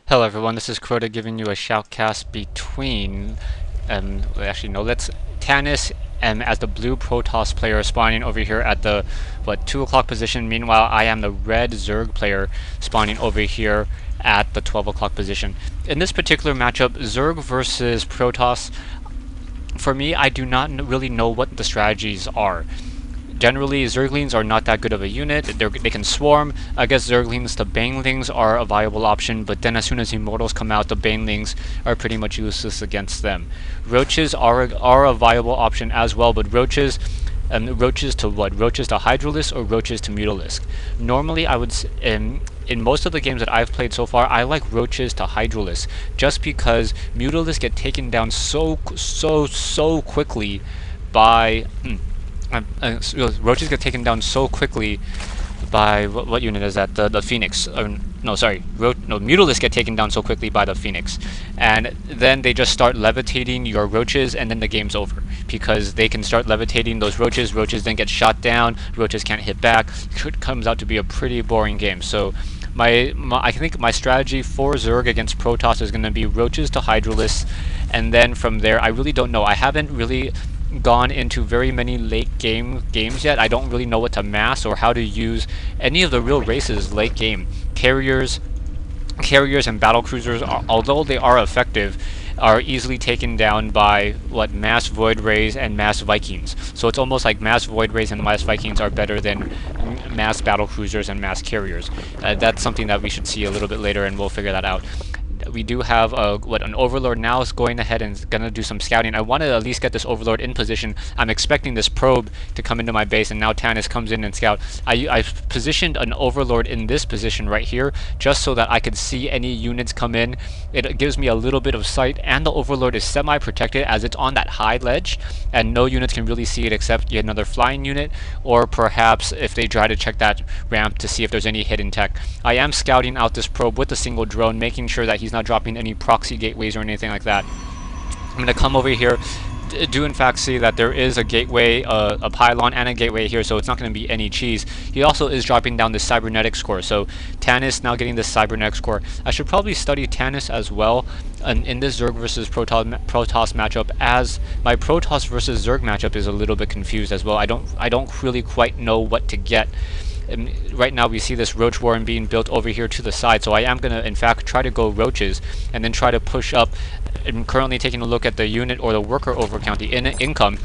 Hello everyone, this is Crota giving you a shoutcast between, actually no, let's Tanis as the blue Protoss player spawning over here at the, 2 o'clock position. Meanwhile, I am the red Zerg player spawning over here at the 12 o'clock position. In this particular matchup, Zerg versus Protoss, for me, I do not really know what the strategies are. Generally, Zerglings are not that good of a unit. They can swarm. I guess Zerglings to Banelings are a viable option, but then as soon as Immortals come out, the Banelings are pretty much useless against them. Roaches are a viable option as well, but Roaches to what? Roaches to Hydralisk or Roaches to Mutalisk? Normally, I would in most of the games that I've played so far, I like Roaches to Hydralisk, just because Mutalisk get taken down so quickly by Roaches get taken down so quickly by what unit is that? The Phoenix. No, sorry. Mutalisks get taken down so quickly by the Phoenix, and then they just start levitating your Roaches, and then the game's over because they can start levitating those Roaches. Roaches then get shot down. Roaches can't hit back. It comes out to be a pretty boring game. So I think my strategy for Zerg against Protoss is going to be Roaches to Hydralisk, and then from there, I really don't know. I haven't really gone into very many late game games yet. I don't really know what to mass or how to use any of the real races late game. Carriers and battle cruisers, although they are effective, are easily taken down by mass void rays and mass Vikings. So it's almost like mass void rays and mass Vikings are better than mass battle cruisers and mass carriers. That's something that we should see a little bit later, and we'll figure that out. We do have an Overlord now is going ahead and gonna do some scouting. I want to at least get this Overlord in position. I'm expecting this probe to come into my base, and now Tanis comes in and scout. I've positioned an Overlord in this position right here just so that I could see any units come in. It gives me a little bit of sight, and the Overlord is semi-protected as it's on that high ledge, and no units can really see it except yet another flying unit, or perhaps if they try to check that ramp to see if there's any hidden tech. I am scouting out this probe with a single drone, making sure that he's not dropping any proxy gateways or anything like that. I'm going to come over here, do in fact see that there is a gateway, a pylon and a gateway here, so it's not going to be any cheese. He also is dropping down the cybernetics core, so Tanis now getting this cybernetics core. I should probably study Tanis as well in this Zerg versus Protoss matchup, as my Protoss versus Zerg matchup is a little bit confused as well. I don't really quite know what to get. And right now we see this roach warren being built over here to the side, so I am going to in fact try to go roaches and then try to push up. I'm currently taking a look at the unit or the worker overcount, the income.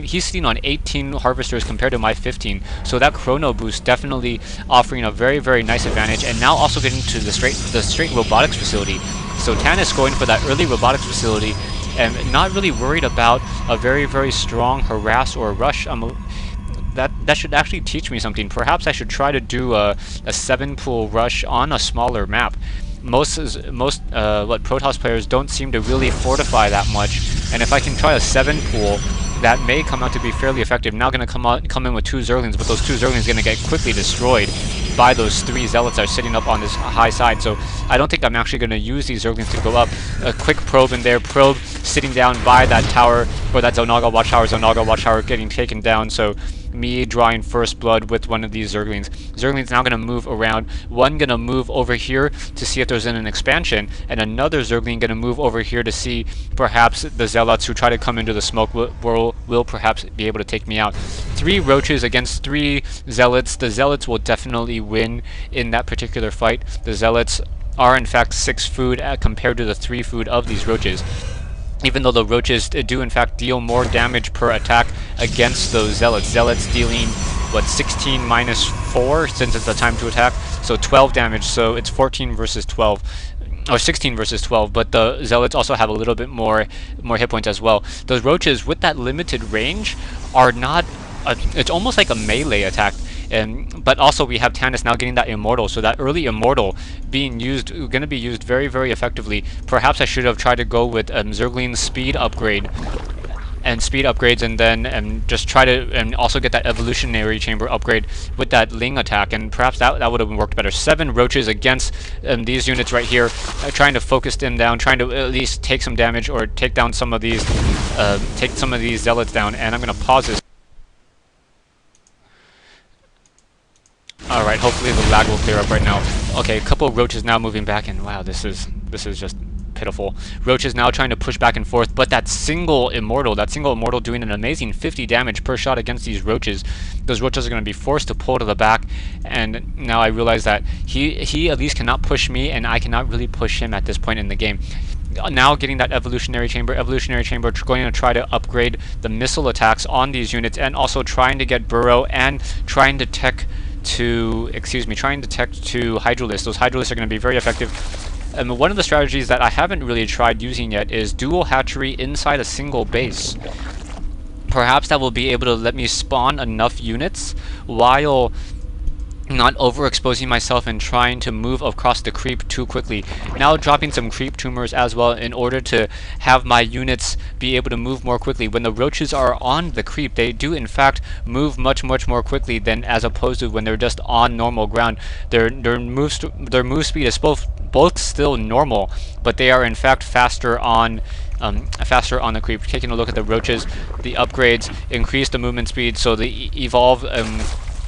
He's sitting on 18 harvesters compared to my 15, so that chrono boost definitely offering a very nice advantage, and now also getting to the straight robotics facility. So Tanis going for that early robotics facility and not really worried about a very strong harass or rush. That should actually teach me something. Perhaps I should try to do a 7-pool rush on a smaller map. Most Protoss players don't seem to really fortify that much, and if I can try a 7-pool, that may come out to be fairly effective. Now going to come in with 2 Zerglings, but those 2 Zerglings going to get quickly destroyed by those 3 Zealots that are sitting up on this high side. So I don't think I'm actually going to use these Zerglings to go up. A quick probe in there, probe sitting down by that tower, or that Zonaga Watchtower getting taken down. So me drawing first blood with one of these Zerglings. Zerglings now going to move around. One going to move over here to see if there's an expansion, and another Zergling going to move over here to see perhaps the Zealots who try to come into the smoke will perhaps be able to take me out. 3 roaches against 3 Zealots. The Zealots will definitely win in that particular fight. The Zealots are in fact 6 food compared to the 3 food of these roaches, even though the roaches do in fact deal more damage per attack against those Zealots. Zealots dealing 16 minus 4 since it's the time to attack, so 12 damage. So it's 14 versus 12, or 16 versus 12, but the Zealots also have a little bit more hit points as well. Those roaches with that limited range are not it's almost like a melee attack. But also we have Tanis now getting that immortal, so that early immortal going to be used very effectively. Perhaps I should have tried to go with Zergling's speed upgrades, and then just try to also get that evolutionary chamber upgrade with that Ling attack, and perhaps that would have worked better. 7 roaches against these units right here, trying to focus them down, trying to at least take some damage or take down some of these Zealots down. And I'm going to pause this. Alright, hopefully the lag will clear up right now. Okay, a couple of roaches now moving back, and wow, this is just pitiful. Roach is now trying to push back and forth, but that single immortal doing an amazing 50 damage per shot against these roaches. Those roaches are going to be forced to pull to the back, and now I realize that he at least cannot push me, and I cannot really push him at this point in the game. Now getting that evolutionary chamber going to try to upgrade the missile attacks on these units, and also trying to get burrow and trying to tech to Hydralisk. Those Hydralisks are going to be very effective. One of the strategies that I haven't really tried using yet is dual hatchery inside a single base. Perhaps that will be able to let me spawn enough units while not overexposing myself and trying to move across the creep too quickly. Now dropping some creep tumors as well in order to have my units be able to move more quickly. When the roaches are on the creep, they do in fact move much more quickly than as opposed to when they're just on normal ground. Their move speed is both still normal, but they are in fact faster on the creep. Taking a look at the roaches, the upgrades increase the movement speed, so the evolve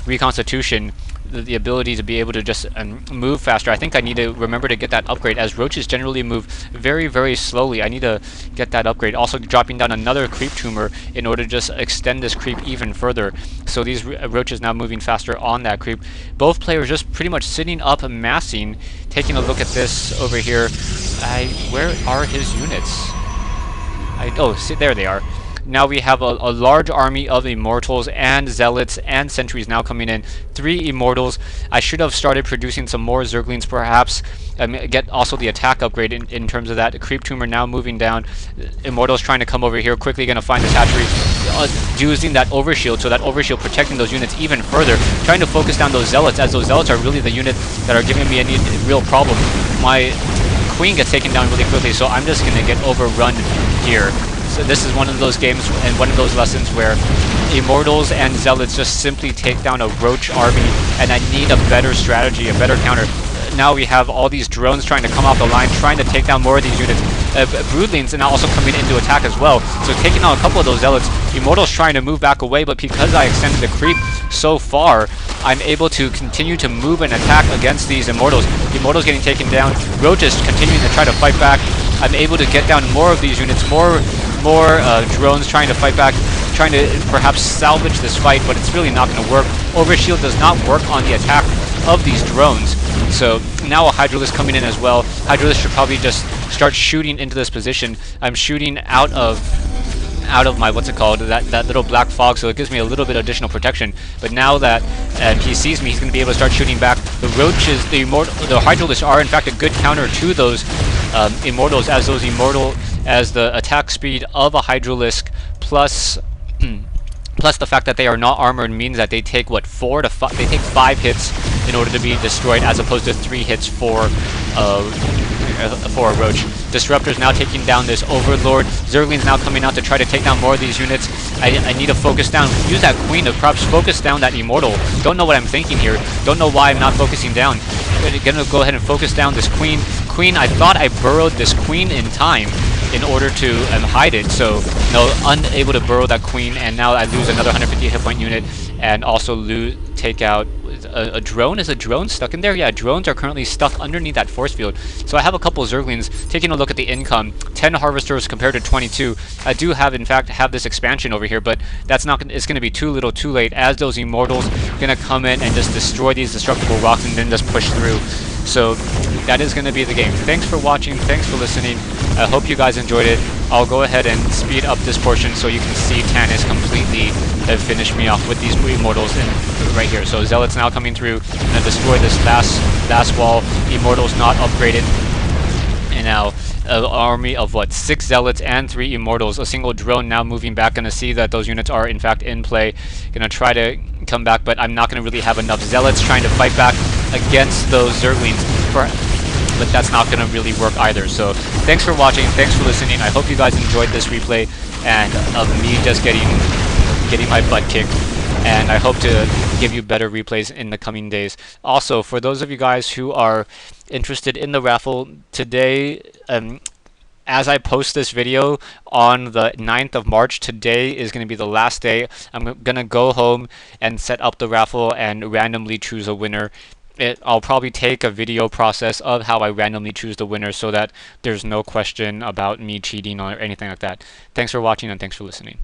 reconstitution, the ability to be able to just move faster. I think I need to remember to get that upgrade, as roaches generally move very slowly. I need to get that upgrade. Also dropping down another creep tumor in order to just extend this creep even further. So these roaches now moving faster on that creep. Both players just pretty much sitting up massing. Taking a look at this over here. Where are his units? There they are. Now we have a large army of immortals and zealots and sentries now coming in. 3 immortals. I should have started producing some more zerglings perhaps. Get also the attack upgrade in terms of that. Creep tumor now moving down. Immortals trying to come over here. Quickly going to find this hatchery. Using that overshield, so that overshield protecting those units even further. Trying to focus down those zealots, as those zealots are really the unit that are giving me any real problem. My queen gets taken down really quickly, so I'm just going to get overrun here. So this is one of those games and one of those lessons where immortals and zealots just simply take down a roach army, and I need a better strategy, a better counter. Now we have all these drones trying to come off the line, trying to take down more of these units. Broodlings are now also coming into attack as well, so taking on a couple of those zealots. Immortals trying to move back away, but because I extended the creep so far, I'm able to continue to move and attack against these immortals. Immortals getting taken down, roaches continuing to try to fight back. I'm able to get down more of these units, more drones trying to fight back, trying to perhaps salvage this fight, but it's really not going to work. Overshield does not work on the attack of these drones. So now a Hydralisk coming in as well. Hydralisk should probably just start shooting into this position. I'm shooting out of my, that little black fog, so it gives me a little bit of additional protection. But now that he sees me, he's going to be able to start shooting back. The roaches, the Hydralisks are in fact a good counter to those immortals, as the attack speed of a Hydralisk plus plus the fact that they are not armored means that they take 4 to 5, they take 5 hits in order to be destroyed, as opposed to 3 hits for a roach. Disruptors now taking down this Overlord. Zerglings now coming out to try to take down more of these units. I need to focus down, use that Queen to perhaps focus down that Immortal. Don't know what I'm thinking here. Don't know why I'm not focusing down. Gonna go ahead and focus down this Queen. I thought I burrowed this Queen in time in order to hide it, so no, unable to burrow that Queen, and now I lose another 150 hit point unit, and also take out a drone. Is a drone stuck in there? Yeah, drones are currently stuck underneath that force field. So I have a couple Zerglings. Taking a look at the income, 10 Harvesters compared to 22. I do in fact have this expansion over here, but that's not. It's going to be too little, too late, as those Immortals going to come in and just destroy these destructible rocks and then just push through. So that is going to be the game. Thanks for watching. Thanks for listening. I hope you guys enjoyed it. I'll go ahead and speed up this portion so you can see Tanis completely finish me off with these Immortals right here. So Zealots now coming through and destroy this last wall. Immortals not upgraded. And now an army of 6 Zealots and 3 Immortals. A single drone now moving back. Gonna see that those units are in fact in play. Gonna try to come back, but I'm not gonna really have enough Zealots trying to fight back against those Zerglings. But that's not gonna really work either. So thanks for watching, thanks for listening. I hope you guys enjoyed this replay and of me just getting my butt kicked. And I hope to give you better replays in the coming days. Also, for those of you guys who are interested in the raffle, today as I post this video on the 9th of March, today is going to be the last day. I'm going to go home and set up the raffle and randomly choose a winner. I'll probably take a video process of how I randomly choose the winner so that there's no question about me cheating or anything like that. Thanks for watching and thanks for listening.